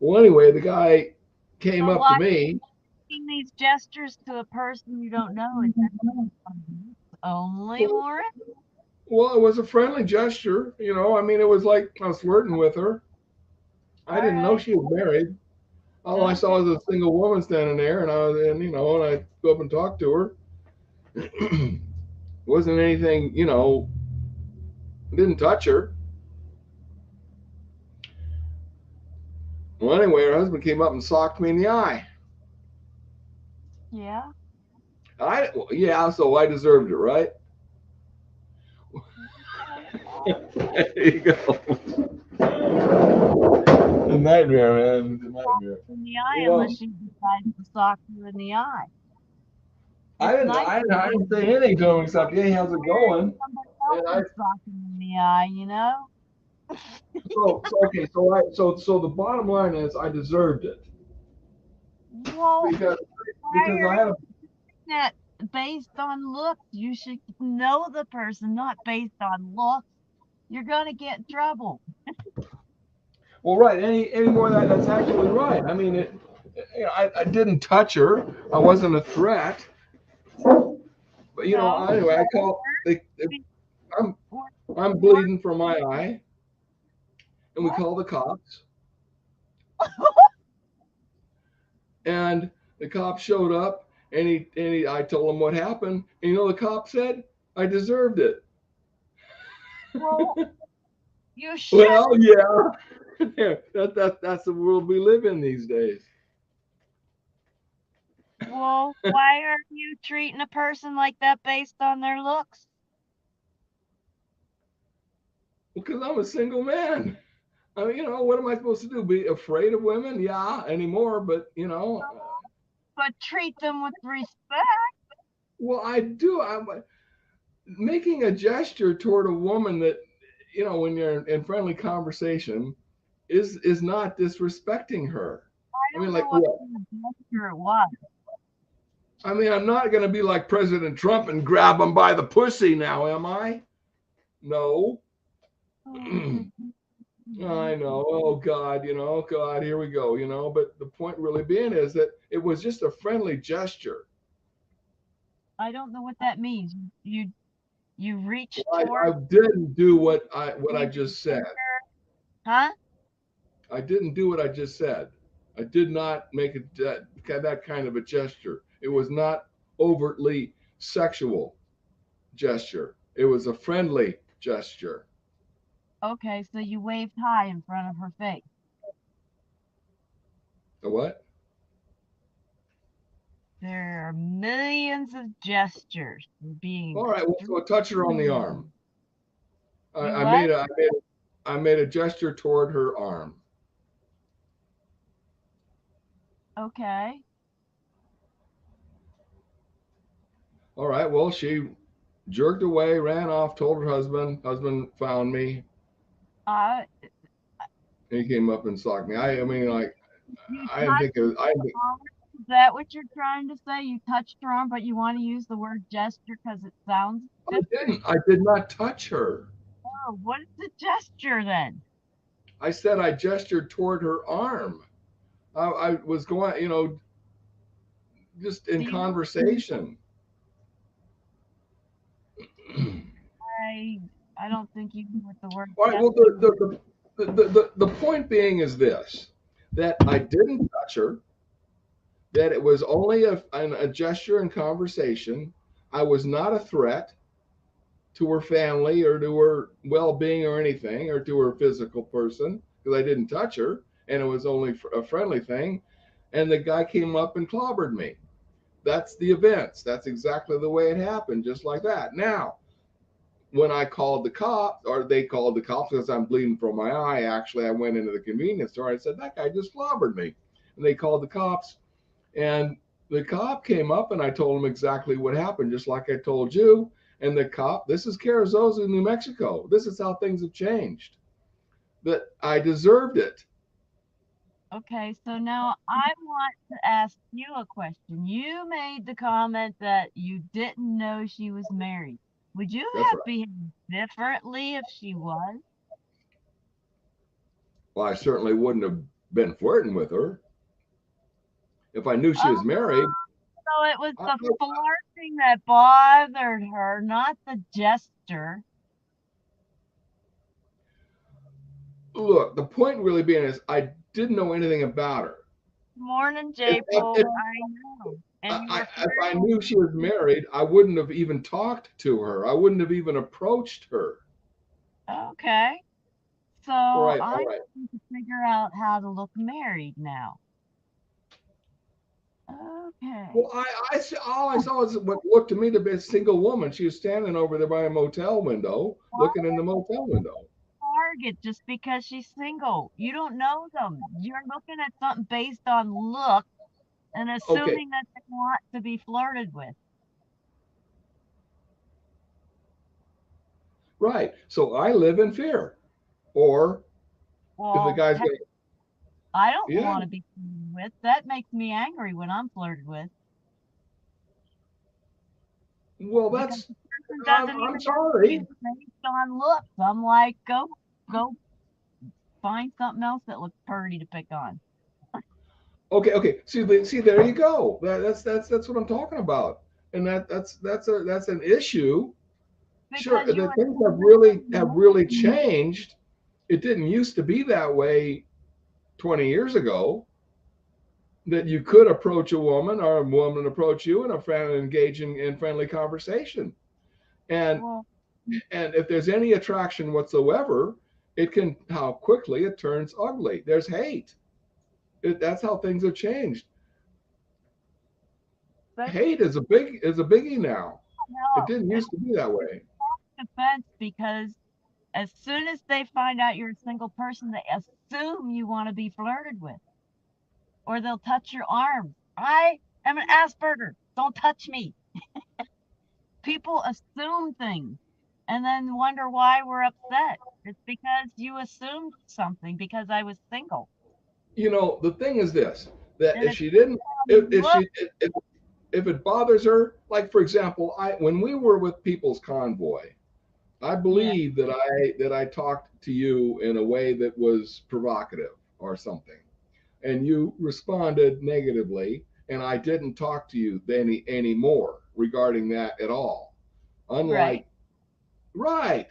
Well, anyway, the guy came But up to why me. making these gestures to a person you don't know? Is that only, Warren? Well, it was a friendly gesture. You know, I mean, it was like I was flirting with her. I All didn't know right. she was married. All I saw Okay. was a single woman standing there, and you know, and I go up and talk to her. Wasn't anything, you know, didn't touch her. Well, anyway, her husband came up and socked me in the eye. Yeah. Well, yeah, so I deserved it, right? There you go. The nightmare, man. The nightmare. In the eye, You know, unless she decides to sock you in the eye. I It's didn't, nice I, I didn't say anything to him except, "Hey, how's it going?" somebody And else is socking in the eye, you know? so the bottom line is, I deserved it Well, because why I are had a that based on looks? You should know the person, not based on looks. You're gonna get in trouble. well, right. Any more of that? That's actually right. I mean, you know, I didn't touch her. I wasn't a threat. But you know, So, anyway, I call. I'm I'm bleeding from my eye, and we what? call the cops. And the cops showed up, and I told him what happened. And you know, the cop said I deserved it. Well, you should. Well, yeah. Yeah, that's the world we live in these days. Well, why are you treating a person like that based on their looks? Because I'm a single man. I mean, you know, what am I supposed to do? Be afraid of women? Yeah, anymore. But you know, But treat them with respect. well, I do. I'm making a gesture toward a woman that, you know, when you're in friendly conversation, is not disrespecting her. I I mean, don't like know what what? kind of gesture it was. I mean, I'm not going to be like President Trump and grab him by the pussy now, am I? No. I know. Oh God, you know, oh God, here we go, you know. But the point really being is that it was just a friendly gesture. I don't know what that means. You reach I toward, didn't do what I just said. huh? I didn't do what I just said. I did not make that kind of a gesture. It was not overtly sexual gesture. It was a friendly gesture. Okay, so you waved high in front of her face. A what? There are millions of gestures being All right. Well, so I touched her on the arm. You I what? I made a gesture toward her arm. Okay. All right. Well, she jerked away, ran off, told her husband. Husband found me. Uh, And he came up and socked me. I mean, like, you I didn't think touched it was. I her didn't think, arm? Is that what you're trying to say? You touched her arm, but you want to use the word gesture because it sounds I different? didn't. I did not touch her. Oh, what is the gesture then? I said I gestured toward her arm. I was going, you know, just in Do you know conversation. I don't think you knew what the word All right. Well, gesture. the point being is this: that I didn't touch her. That it was only a gesture in conversation. I was not a threat to her family or to her well-being or anything, or to her physical person, because I didn't touch her, and it was only a friendly thing. And the guy came up and clobbered me. That's the events. That's exactly the way it happened, just like that. Now, when I called the cops, or they called the cops because I'm bleeding from my eye, actually, I went into the convenience store. I said, that guy just clobbered me. And they called the cops. And the cop came up and I told him exactly what happened, just like I told you. And the cop, this is Carrizosa, New Mexico. This is how things have changed. That I deserved it. Okay, so now I want to ask you a question. You made the comment that you didn't know she was married. Would you That's have right. behaved differently if she was? Well, I certainly wouldn't have been flirting with her. If I knew she was married, Oh, so it was I, the flirting that bothered her, not the gesture. look, the point really being is I didn't know anything about her. Morning, If, J-Pole. if, I know. And you were if I flirting. knew she was married, I wouldn't have even talked to her. I wouldn't have even approached her. Okay. So All right, I all right. need to figure out how to look married now. Okay. Well, all I saw was what looked to me to be a single woman. She was standing over there by a motel window, Why looking in the motel window. target just because she's single? You don't know them. You're looking at something based on look and Okay, assuming that they want to be flirted with. right. So I live in fear. Or if the Well, guy's heck, going, I don't yeah, want to be flirted with. That makes me angry when I'm flirted with well, because that's, the person doesn't I'm even know you sorry. based on looks. I'm like, go find something else that looks pretty to pick on. Okay, okay. See, there you go. That's what I'm talking about. And that's an issue. Sure, Because you the things assume that they have know really you. changed. It didn't used to be that way 20 years ago, that you could approach a woman or a woman approach you and a friend engaging in friendly conversation. And Well, and if there's any attraction whatsoever, it can how quickly it turns ugly. There's hate. That's how things have changed. that's Hate is a biggie now. It no. didn't It's used to be that way. defense because as soon as they find out you're a single person, they assume you want to be flirted with, or they'll touch your arm. I am an Asperger. Don't touch me. People assume things and then wonder why we're upset. It's because you assumed something because I was single. The thing is this: that And if it's she didn't, if look, she, if it bothers her, like for example, I when we were with People's Convoy, I yeah, believe that I talked to you in a way that was provocative or something, and you responded negatively, and I didn't talk to you anymore regarding that at all. right. Unlike, right,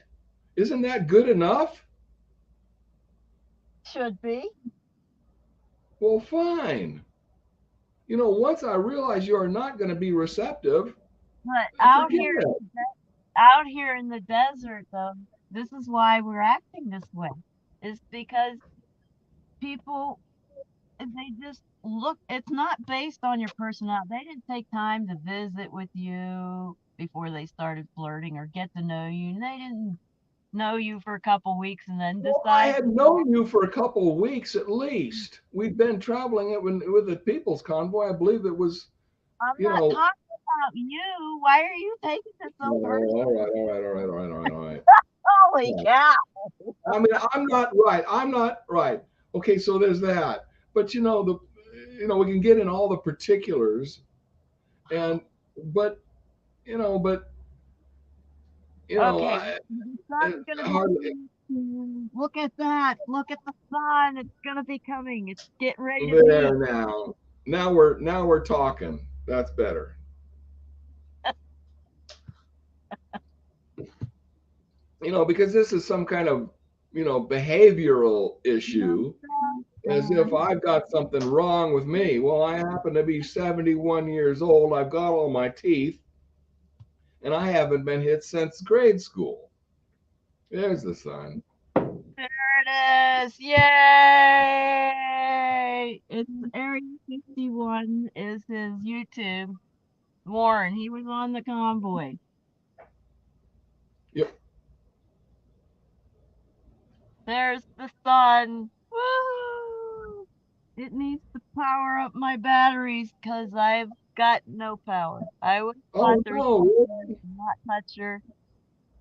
isn't that good enough? Should be. Well, fine. Once I realize you are not going to be receptive, But forget it. out here in the desert though, this is why we're acting this way. Is because people they just look, it's not based on your personality. They didn't take time to visit with you before they started flirting or get to know you. And they didn't know you for a couple weeks and then Well, I decide, had known you for a couple of weeks at least. We've been traveling it with the People's Convoy. I believe it was, I'm you not know. talking about you. Why are you taking this so Oh, personal? all right, all right, all right, all right, all right, all right. Holy Yeah. cow. I mean, I'm not right. I'm not right. Okay, so there's that. But we can get in all the particulars, and but but Okay, I the sun's gonna be hardly coming soon. Look at that. Look at the sun. It's gonna be coming. It's getting ready to there be. now. Now we're talking. That's better. Because this is some kind of behavioral No, issue, as if son. I've got something wrong with me. Well, I happen to be 71 years old. I've got all my teeth, and I haven't been hit since grade school. There's the sun. There it is. Yay! It's Area 51 is his YouTube. Warren, he was on the convoy. Yep. There's the sun. Woo! It needs to power up my batteries because I've got no power. I would Oh want the no, refrigerator, not toucher,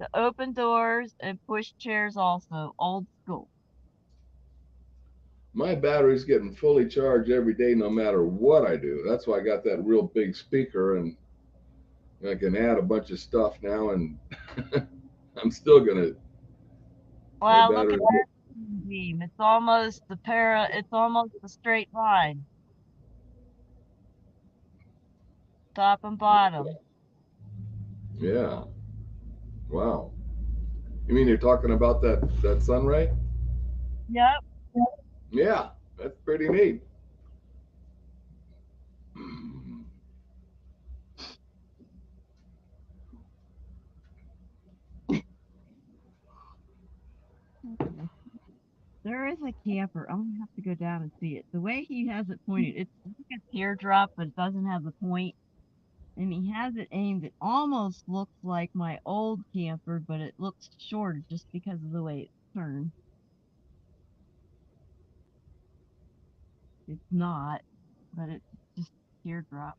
to open doors and push chairs also. Old school. my battery's getting fully charged every day, no matter what I do. That's why I got that real big speaker, and I can add a bunch of stuff now, and I'm still gonna. My Wow, look battery. at that beam. It's almost it's almost a straight line. Top and bottom. Yeah. Wow. You mean you're talking about that sunray? Yep. Yeah, that's pretty neat. There is a camper. I'm gonna have to go down and see it. The way he has it pointed, it's like a teardrop, but it doesn't have the point. And he has it aimed. It almost looks like my old camper, but it looks shorter just because of the way it's turned. It's not, but it's just a teardrop.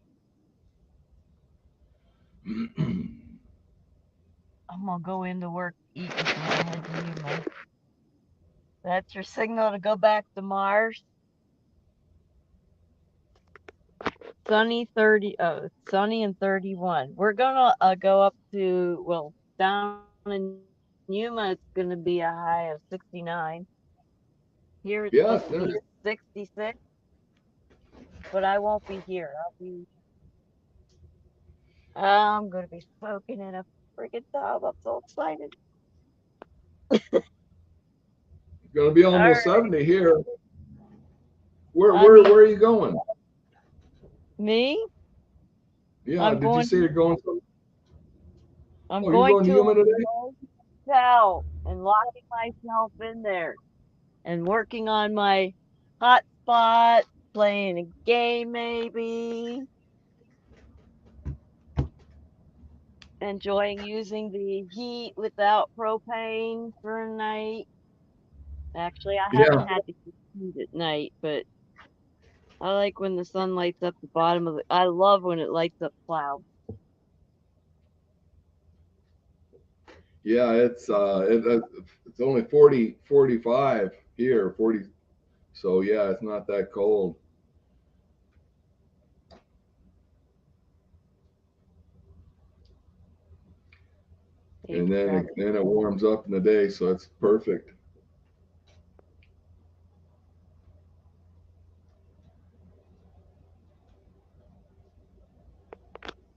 I'm gonna go into work, eat, and then I head to Yuma. That's your signal to go back to Mars. Sunny 30, sunny and 31. We're gonna go up to, well, down in Yuma, it's gonna be a high of 69. Here it's Yeah, supposed to be yeah. 66, but I won't be here. I'm gonna be smoking in a freaking tub. I'm so excited. It's gonna be All almost right, 70 here. Where I where mean, where are you going? me, Yeah, I'm did you going say you're going? I'm Oh, you're going going to to Yuma today? a hotel and locking myself in there and working on my hotspot, playing a game maybe, enjoying using the heat without propane for a night. Actually, I haven't Yeah, had to use heat at night, but I like when the sun lights up the bottom of I love when it lights up clouds. yeah. It's only 45 here, 40. So yeah, it's not that cold. And then Exactly. it warms up in the day, so it's perfect.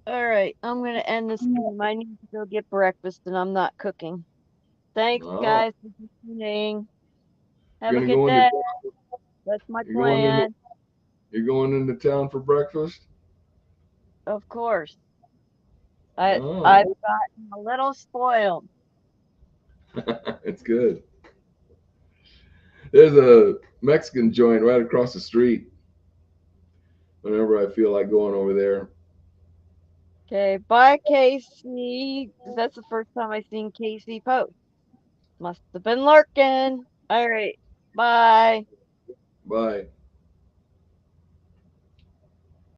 All right, I'm gonna end this stream. I need to go get breakfast and I'm not cooking. Thanks, Oh, guys, for listening. Have you're a gonna good go day. into That's my you're going into plan. you're going into town for breakfast? Of course. I've Oh, gotten a little spoiled. it's good. There's a Mexican joint right across the street. Whenever I feel like going over there. Okay, bye, Casey. That's the first time I seen Casey post. Must have been lurking. All right, bye. Bye.